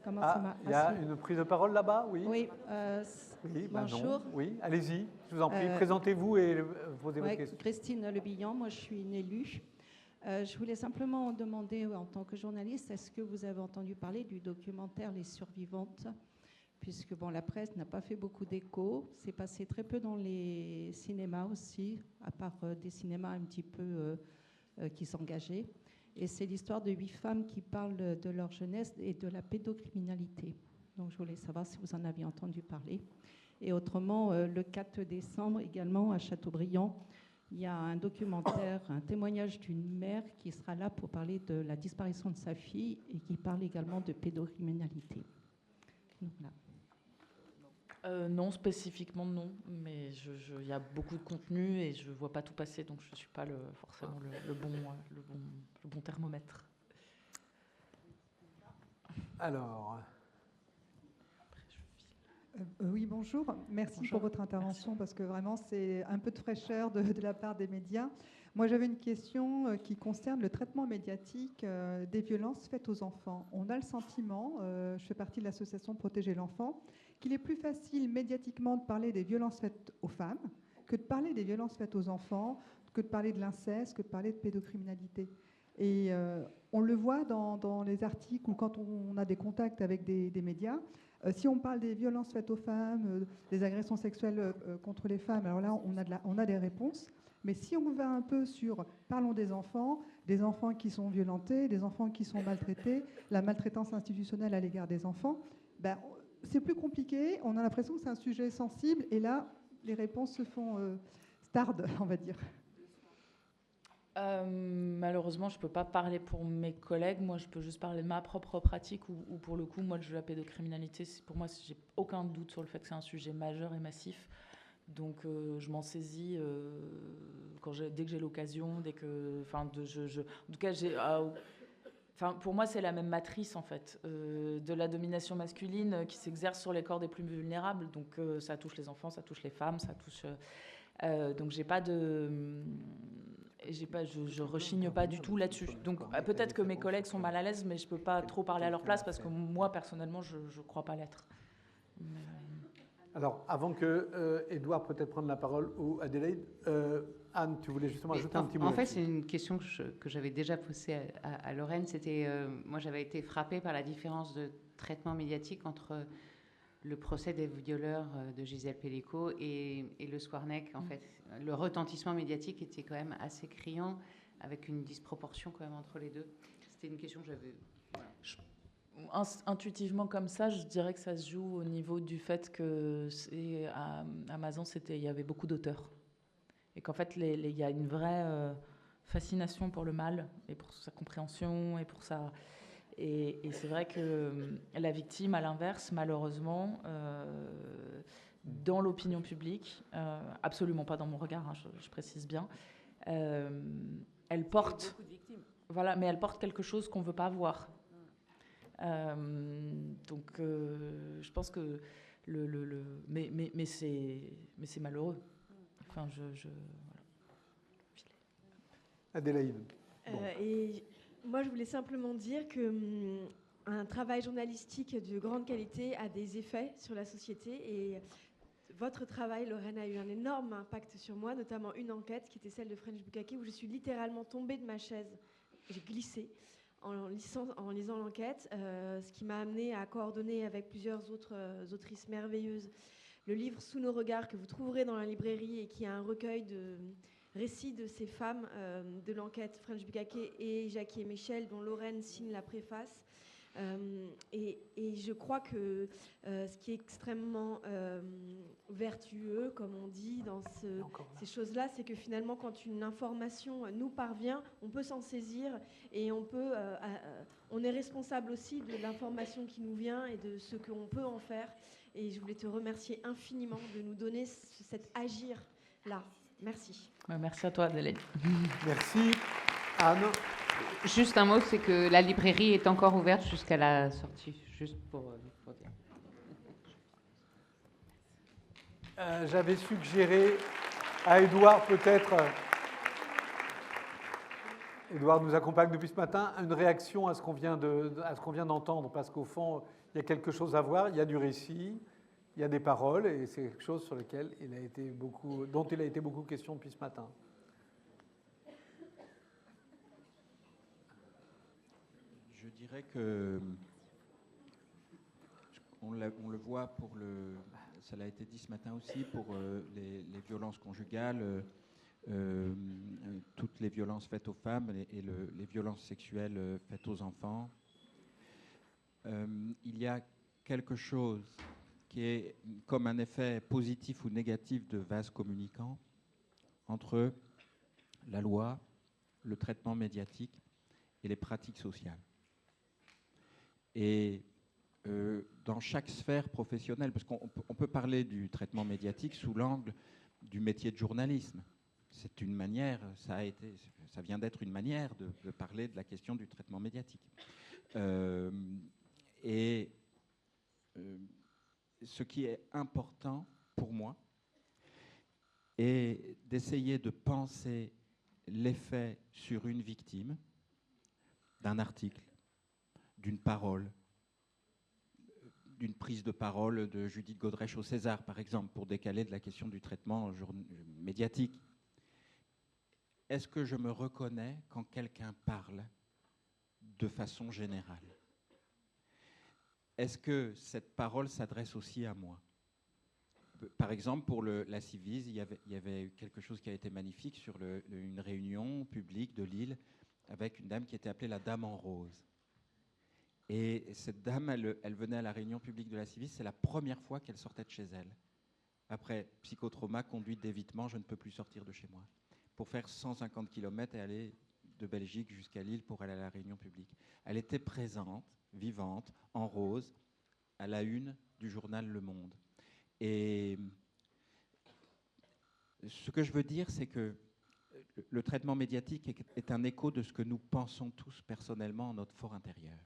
Comment il y a une prise de parole là-bas, oui. Oui. Oui, bonjour. Non. Oui, allez-y, je vous en prie. Présentez-vous et posez votre question. Christine Lebillon, moi je suis une élue. Je voulais simplement demander, en tant que journaliste, est-ce que vous avez entendu parler du documentaire Les Survivantes? Puisque la presse n'a pas fait beaucoup d'écho. C'est passé très peu dans les cinémas aussi, à part des cinémas un petit peu qui s'engageaient. Et c'est l'histoire de 8 femmes qui parlent de leur jeunesse et de la pédocriminalité. Donc je voulais savoir si vous en aviez entendu parler. Et autrement, le 4 décembre également à Châteaubriand, il y a un documentaire, un témoignage d'une mère qui sera là pour parler de la disparition de sa fille et qui parle également de pédocriminalité. Donc, voilà. Non, spécifiquement non, mais il y a beaucoup de contenu et je ne vois pas tout passer, donc je ne suis pas forcément le bon thermomètre. Alors, oui, bonjour. Merci Bonjour. pour votre intervention parce que vraiment c'est un peu de fraîcheur de la part des médias. Moi j'avais une question qui concerne le traitement médiatique des violences faites aux enfants. On a le sentiment, je fais partie de l'association Protéger l'enfant, qu'il est plus facile médiatiquement de parler des violences faites aux femmes que de parler des violences faites aux enfants, que de parler de l'inceste, que de parler de pédocriminalité. Et on le voit dans les articles ou quand on a des contacts avec des médias. Si on parle des violences faites aux femmes, des agressions sexuelles contre les femmes, alors là, on a des réponses. Mais si on va un peu sur, parlons des enfants qui sont violentés, des enfants qui sont maltraités, la maltraitance institutionnelle à l'égard des enfants, ben, c'est plus compliqué. On a l'impression que c'est un sujet sensible. Et là, les réponses se font tardent, on va dire. Malheureusement, je ne peux pas parler pour mes collègues. Moi, je peux juste parler de ma propre pratique où pour le coup, moi, la pédocriminalité, pour moi, j'ai aucun doute sur le fait que c'est un sujet majeur et massif. Donc, je m'en saisis dès que j'ai l'occasion, en tout cas, pour moi, c'est la même matrice, en fait, de la domination masculine qui s'exerce sur les corps des plus vulnérables. Donc, ça touche les enfants, ça touche les femmes, ça touche... donc, je rechigne pas du tout là-dessus. Donc peut-être que mes collègues sont mal à l'aise, mais je peux pas trop parler à leur place parce que moi personnellement je crois pas l'être. alors avant que Édouard peut-être prenne la parole ou Adélaïde, Anne, tu voulais justement ajouter un petit mot. En fait, c'est une question que j'avais déjà posée à Lorraine. C'était moi j'avais été frappée par la différence de traitement médiatique entre le procès des violeurs de Gisèle Pelicot et le Squarnec, en fait. Le retentissement médiatique était quand même assez criant, avec une disproportion quand même entre les deux. C'était une question que j'avais... Voilà. Intuitivement comme ça, je dirais que ça se joue au niveau du fait que à Amazon, il y avait beaucoup d'auteurs. Et qu'en fait, il y a une vraie fascination pour le mal, et pour sa compréhension, et pour sa... Et c'est vrai que la victime, à l'inverse, malheureusement, dans l'opinion publique, absolument pas dans mon regard, hein, je précise bien, elle porte, voilà, mais elle porte quelque chose qu'on veut pas voir. Donc, je pense que mais c'est malheureux. Enfin, voilà. Adélaïde. Bon. Et moi, je voulais simplement dire que un travail journalistique de grande qualité a des effets sur la société. Et votre travail, Lorraine, a eu un énorme impact sur moi, notamment une enquête qui était celle de French Bukake, où je suis littéralement tombée de ma chaise. J'ai glissé en lisant l'enquête, ce qui m'a amenée à coordonner avec plusieurs autres autrices merveilleuses le livre Sous nos regards que vous trouverez dans la librairie et qui est un recueil de récits de ces femmes de l'enquête French Bukake et Jackie et Michel, dont Lorraine signe la préface. Et je crois que ce qui est extrêmement vertueux, comme on dit, dans ces choses-là, c'est que finalement, quand une information nous parvient, on peut s'en saisir et on est responsable aussi de l'information qui nous vient et de ce qu'on peut en faire. Et je voulais te remercier infiniment de nous donner cet agir-là. Merci. Merci à toi, Adélaïde. Merci, Anne. Juste un mot, c'est que la librairie est encore ouverte jusqu'à la sortie, juste pour dire. J'avais suggéré à Édouard peut-être... Édouard nous accompagne depuis ce matin, une réaction à ce qu'on vient d'entendre, parce qu'au fond, il y a quelque chose à voir, il y a du récit, il y a des paroles, et c'est quelque chose sur lequel dont il a été beaucoup question depuis ce matin. Je dirais que on le voit ça l'a été dit ce matin aussi, pour les violences conjugales. toutes les violences faites aux femmes et les violences sexuelles faites aux enfants. Il y a quelque chose qui est comme un effet positif ou négatif de vase communicant entre la loi, le traitement médiatique et les pratiques sociales. Et dans chaque sphère professionnelle, parce qu'on peut parler du traitement médiatique sous l'angle du métier de journalisme. C'est une manière, ça vient d'être une manière de parler de la question du traitement médiatique. Ce qui est important pour moi est d'essayer de penser l'effet sur une victime d'un article, d'une parole, d'une prise de parole de Judith Godrèche au César, par exemple, pour décaler de la question du traitement médiatique. Est-ce que je me reconnais quand quelqu'un parle de façon générale? Est-ce que cette parole s'adresse aussi à moi? Par exemple, pour la Civise, il y avait quelque chose qui a été magnifique sur une réunion publique de Lille avec une dame qui était appelée la Dame en Rose. Et cette dame, elle venait à la réunion publique de la Civise, c'est la première fois qu'elle sortait de chez elle. Après psychotrauma, conduite d'évitement, je ne peux plus sortir de chez moi. Pour faire 150 km et aller de Belgique jusqu'à Lille pour aller à la réunion publique. Elle était présente, vivante, en rose, à la une du journal Le Monde. Et ce que je veux dire, c'est que le traitement médiatique est un écho de ce que nous pensons tous personnellement en notre fort intérieur.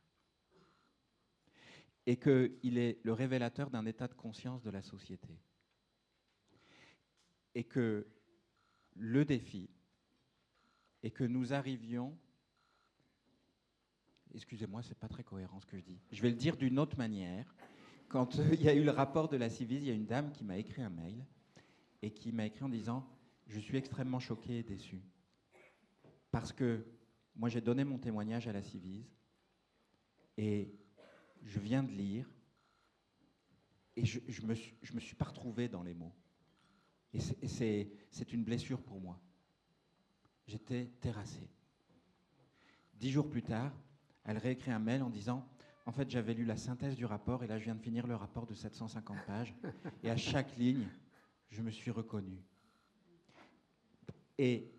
Et qu'il est le révélateur d'un état de conscience de la société. Et que le défi est que nous arrivions... Excusez-moi, c'est pas très cohérent ce que je dis. Je vais le dire d'une autre manière. Quand il y a eu le rapport de la Civise, il y a une dame qui m'a écrit un mail et qui m'a écrit en disant « Je suis extrêmement choqué et déçu. Parce que moi, j'ai donné mon témoignage à la Civise et je viens de lire et je me suis pas retrouvé dans les mots. Et c'est une blessure pour moi. J'étais terrassé. 10 jours plus tard, elle réécrit un mail en disant « En fait, j'avais lu la synthèse du rapport et là, je viens de finir le rapport de 750 pages. Et à chaque ligne, je me suis reconnu. » Et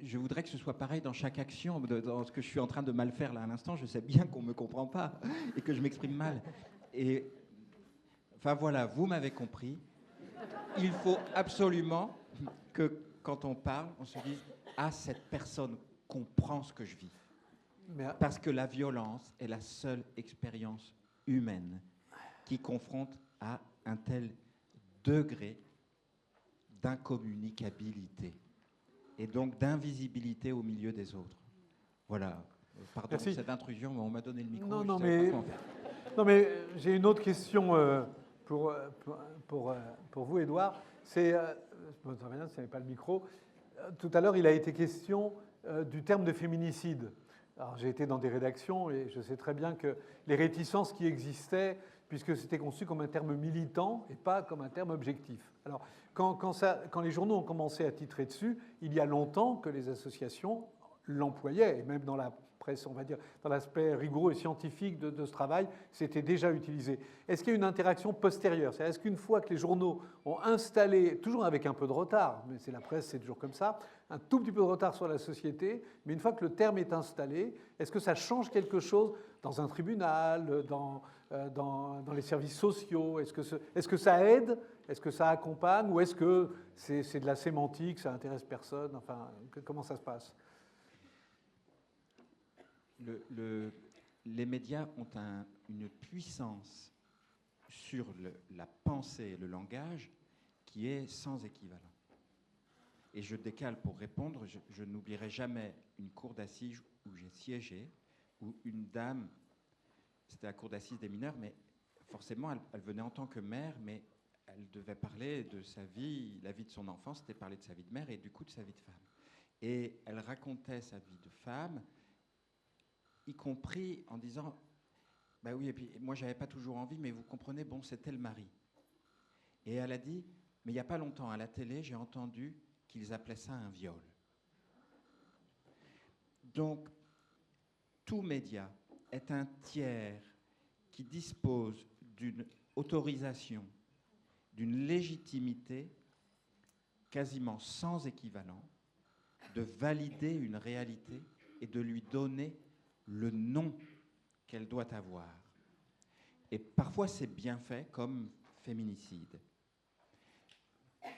je voudrais que ce soit pareil dans chaque action, dans ce que je suis en train de mal faire là à l'instant. Je sais bien qu'on ne me comprend pas et que je m'exprime mal. Et enfin voilà, vous m'avez compris. Il faut absolument que quand on parle, on se dise « Ah, cette personne comprend ce que je vis. » Parce que la violence est la seule expérience humaine qui confronte à un tel degré d'incommunicabilité et donc d'invisibilité au milieu des autres. Voilà. Pardon de cette intrusion, mais on m'a donné le micro. Non, mais j'ai une autre question pour vous, Édouard. C'est, ce n'est pas le micro. Tout à l'heure, il a été question du terme de féminicide. Alors, j'ai été dans des rédactions et je sais très bien que les réticences qui existaient, puisque c'était conçu comme un terme militant et pas comme un terme objectif. Alors, quand les journaux ont commencé à titrer dessus, il y a longtemps que les associations l'employaient, et même dans la presse, on va dire, dans l'aspect rigoureux et scientifique de ce travail, c'était déjà utilisé. Est-ce qu'il y a une interaction postérieure? C'est-à-dire, est-ce qu'une fois que les journaux ont installé, toujours avec un peu de retard, mais c'est la presse, c'est toujours comme ça, un tout petit peu de retard sur la société, mais une fois que le terme est installé, est-ce que ça change quelque chose dans un tribunal, dans les services sociaux? Est-ce que ça aide? Est-ce que ça accompagne? Ou est-ce que c'est de la sémantique, ça n'intéresse personne? Enfin, comment ça se passe? Les médias ont une puissance sur la pensée et le langage qui est sans équivalent. Et je décale pour répondre, je n'oublierai jamais une cour d'assises où j'ai siégé, où une dame, c'était la cour d'assises des mineurs, mais forcément elle venait en tant que mère, mais elle devait parler de sa vie, la vie de son enfant, c'était parler de sa vie de mère et du coup de sa vie de femme. Et elle racontait sa vie de femme, y compris en disant « Bah oui, et puis moi, j'avais pas toujours envie, mais vous comprenez, bon, c'était le mari. » Et elle a dit « Mais il n'y a pas longtemps, à la télé, j'ai entendu qu'ils appelaient ça un viol. Donc, tout média est un tiers qui dispose d'une autorisation, d'une légitimité quasiment sans équivalent de valider une réalité et de lui donner le nom qu'elle doit avoir. Et parfois c'est bien fait, comme féminicide.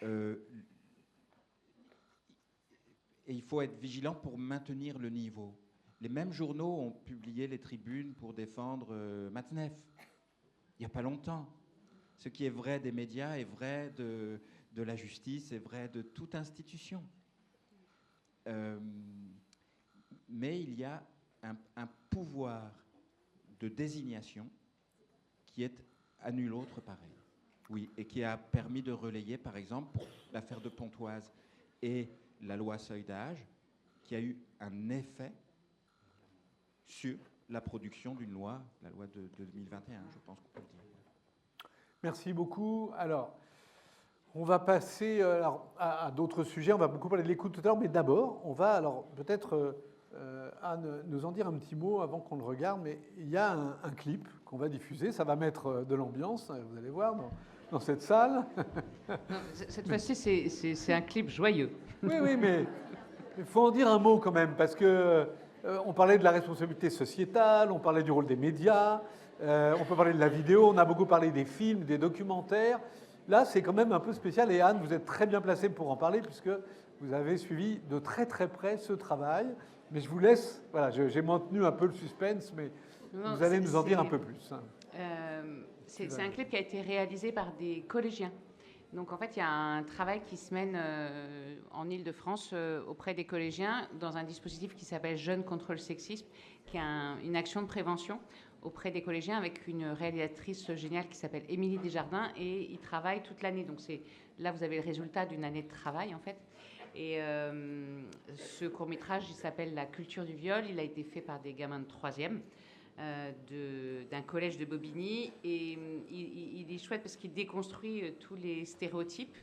Et il faut être vigilant pour maintenir le niveau. Les mêmes journaux ont publié les tribunes pour défendre Matzneff, il n'y a pas longtemps. Ce qui est vrai des médias est vrai de la justice, est vrai de toute institution. Mais il y a un pouvoir de désignation qui est à nul autre pareil. Oui, et qui a permis de relayer, par exemple, pour l'affaire de Pontoise et la loi seuil d'âge, qui a eu un effet sur la production d'une loi, la loi de 2021, je pense qu'on peut le dire. Merci beaucoup. Alors, on va passer à d'autres sujets. On va beaucoup parler de l'écoute tout à l'heure, mais d'abord, on va alors peut-être, Anne, nous en dire un petit mot avant qu'on le regarde. Mais il y a un clip qu'on va diffuser. Ça va mettre de l'ambiance, vous allez voir, dans cette salle. Non, cette fois-ci, c'est un clip joyeux. Oui, mais il faut en dire un mot quand même, parce que on parlait de la responsabilité sociétale, on parlait du rôle des médias, on peut parler de la vidéo, on a beaucoup parlé des films, des documentaires. Là, c'est quand même un peu spécial. Et Anne, vous êtes très bien placée pour en parler, puisque vous avez suivi de très très près ce travail. Mais je vous laisse, voilà, j'ai maintenu un peu le suspense, mais vous allez nous en dire un peu plus. C'est un clip qui a été réalisé par des collégiens. Donc en fait, il y a un travail qui se mène en Île-de-France auprès des collégiens dans un dispositif qui s'appelle Jeunes contre le sexisme, qui est une action de prévention auprès des collégiens avec une réalisatrice géniale qui s'appelle Émilie Desjardins, et ils travaillent toute l'année. Donc là, vous avez le résultat d'une année de travail en fait. Et ce court-métrage, il s'appelle La culture du viol. Il a été fait par des gamins de 3e. D'un collège de Bobigny, et il est chouette parce qu'il déconstruit tous les stéréotypes,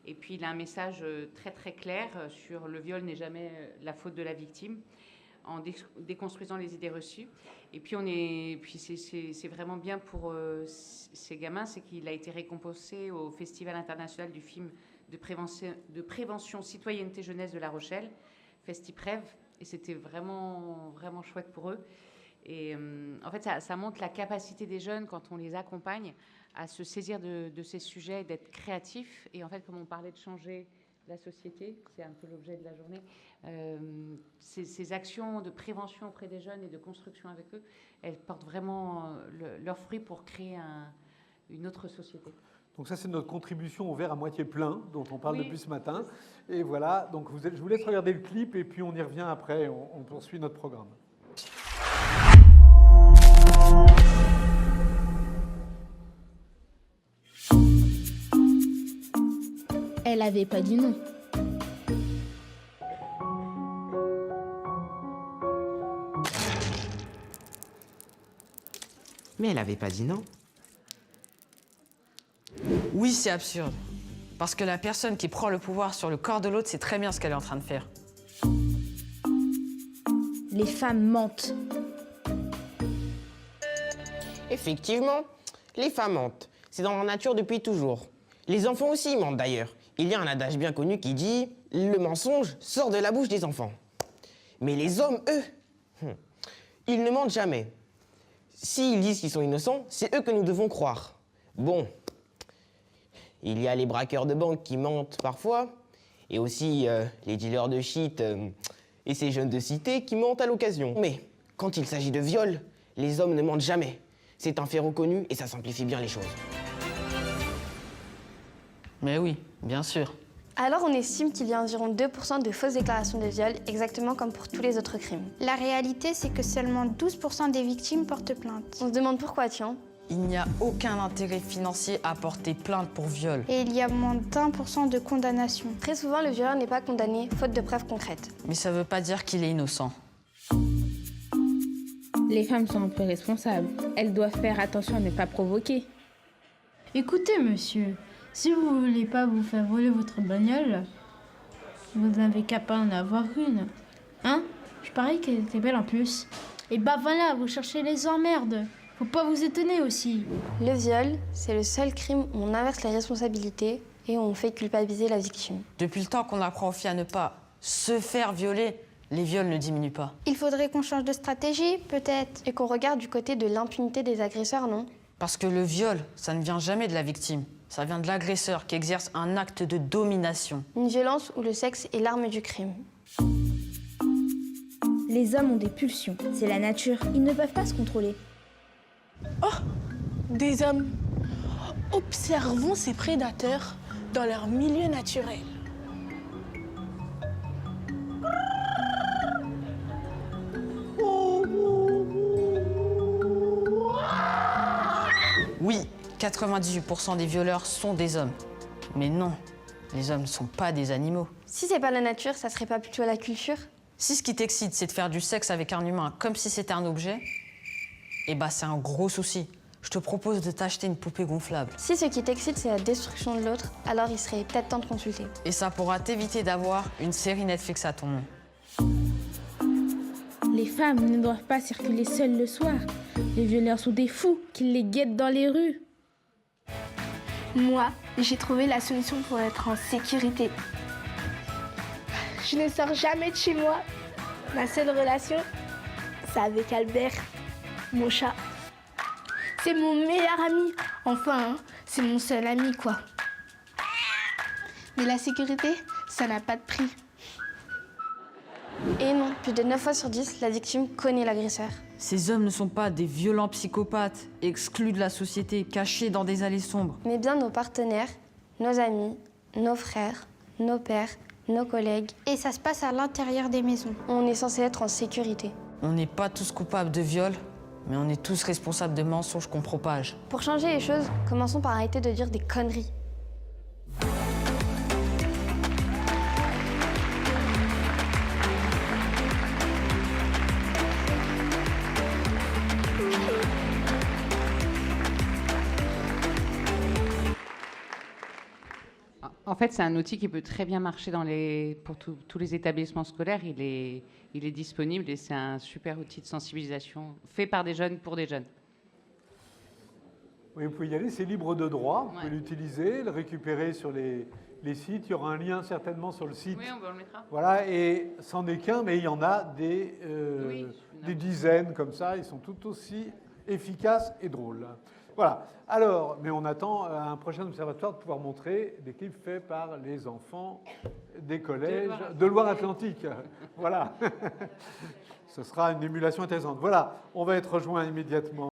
et puis il a un message très très clair sur le viol n'est jamais la faute de la victime, en déconstruisant les idées reçues. Et puis c'est vraiment bien pour ces gamins, c'est qu'il a été récompensé au Festival international du film de prévention citoyenneté jeunesse de La Rochelle, FestiPrev, et c'était vraiment vraiment chouette pour eux. Et en fait, ça montre la capacité des jeunes, quand on les accompagne, à se saisir de ces sujets, d'être créatifs. Et en fait, comme on parlait de changer la société, c'est un peu l'objet de la journée, ces actions de prévention auprès des jeunes et de construction avec eux, elles portent vraiment leurs fruits pour créer une autre société. Donc ça, c'est notre contribution au verre à moitié plein, dont on parle depuis ce matin. Et voilà, donc je vous laisse regarder le clip, et puis on y revient après, on poursuit notre programme. Elle avait pas dit non. Mais elle avait pas dit non. Oui, c'est absurde. Parce que la personne qui prend le pouvoir sur le corps de l'autre sait très bien ce qu'elle est en train de faire. Les femmes mentent. Effectivement, les femmes mentent. C'est dans leur nature depuis toujours. Les enfants aussi mentent d'ailleurs. Il y a un adage bien connu qui dit « Le mensonge sort de la bouche des enfants ». Mais les hommes, eux, ils ne mentent jamais. S'ils disent qu'ils sont innocents, c'est eux que nous devons croire. Bon, il y a les braqueurs de banque qui mentent parfois, et aussi les dealers de shit et ces jeunes de cité qui mentent à l'occasion. Mais quand il s'agit de viol, les hommes ne mentent jamais. C'est un fait reconnu et ça simplifie bien les choses. Mais oui, bien sûr. Alors on estime qu'il y a environ 2% de fausses déclarations de viol, exactement comme pour tous les autres crimes. La réalité, c'est que seulement 12% des victimes portent plainte. On se demande pourquoi, tiens. Il n'y a aucun intérêt financier à porter plainte pour viol. Et il y a moins d'1% de condamnation. Très souvent, le violeur n'est pas condamné, faute de preuves concrètes. Mais ça ne veut pas dire qu'il est innocent. Les femmes sont un peu responsables. Elles doivent faire attention à ne pas provoquer. Écoutez, monsieur, si vous voulez pas vous faire voler votre bagnole, Vous n'avez qu'à pas en avoir une. Hein? Je parie qu'elle était belle en plus. Et bah voilà, vous cherchez les emmerdes. Faut pas vous étonner aussi. Le viol, c'est le seul crime où on inverse les responsabilités et où on fait culpabiliser la victime. Depuis le temps qu'on apprend aux filles à ne pas se faire violer, les viols ne diminuent pas. Il faudrait qu'on change de stratégie, peut-être. Et qu'on regarde du côté de l'impunité des agresseurs, non? Parce que le viol, ça ne vient jamais de la victime. Ça vient de l'agresseur qui exerce un acte de domination. Une violence où le sexe est l'arme du crime. Les hommes ont des pulsions, c'est la nature. Ils ne peuvent pas se contrôler. Oh, des hommes. Observons ces prédateurs dans leur milieu naturel. Oui, 98% des violeurs sont des hommes. Mais non, les hommes ne sont pas des animaux. Si c'est pas la nature, ça serait pas plutôt la culture? Si ce qui t'excite, c'est de faire du sexe avec un humain comme si c'était un objet, eh bah c'est un gros souci. Je te propose de t'acheter une poupée gonflable. Si ce qui t'excite, c'est la destruction de l'autre, alors il serait peut-être temps de consulter. Et ça pourra t'éviter d'avoir une série Netflix à ton nom. Les femmes ne doivent pas circuler seules le soir. Les violeurs sont des fous qui les guettent dans les rues. Moi, j'ai trouvé la solution pour être en sécurité. Je ne sors jamais de chez moi. Ma seule relation, c'est avec Albert, mon chat. C'est mon meilleur ami. Enfin, c'est mon seul ami, quoi. Mais la sécurité, ça n'a pas de prix. Et non, plus de 9 fois sur 10, la victime connaît l'agresseur. Ces hommes ne sont pas des violents psychopathes, exclus de la société, cachés dans des allées sombres. Mais bien nos partenaires, nos amis, nos frères, nos pères, nos collègues. Et ça se passe à l'intérieur des maisons. On est censé être en sécurité. On n'est pas tous coupables de viol, mais on est tous responsables des mensonges qu'on propage. Pour changer les choses, commençons par arrêter de dire des conneries. En fait, c'est un outil qui peut très bien marcher pour tous les établissements scolaires. Il est disponible et c'est un super outil de sensibilisation fait par des jeunes pour des jeunes. Oui, vous pouvez y aller, c'est libre de droit. Vous pouvez l'utiliser, le récupérer sur les sites. Il y aura un lien certainement sur le site. Oui, on le mettra. Voilà, et c'en est qu'un, mais il y en a des dizaines comme ça. Ils sont tout aussi efficaces et drôles. Voilà. Alors, mais on attend un prochain observatoire de pouvoir montrer des clips faits par les enfants des collèges de Loire-Atlantique. Voilà. Ce sera une émulation intéressante. Voilà, on va être rejoint immédiatement.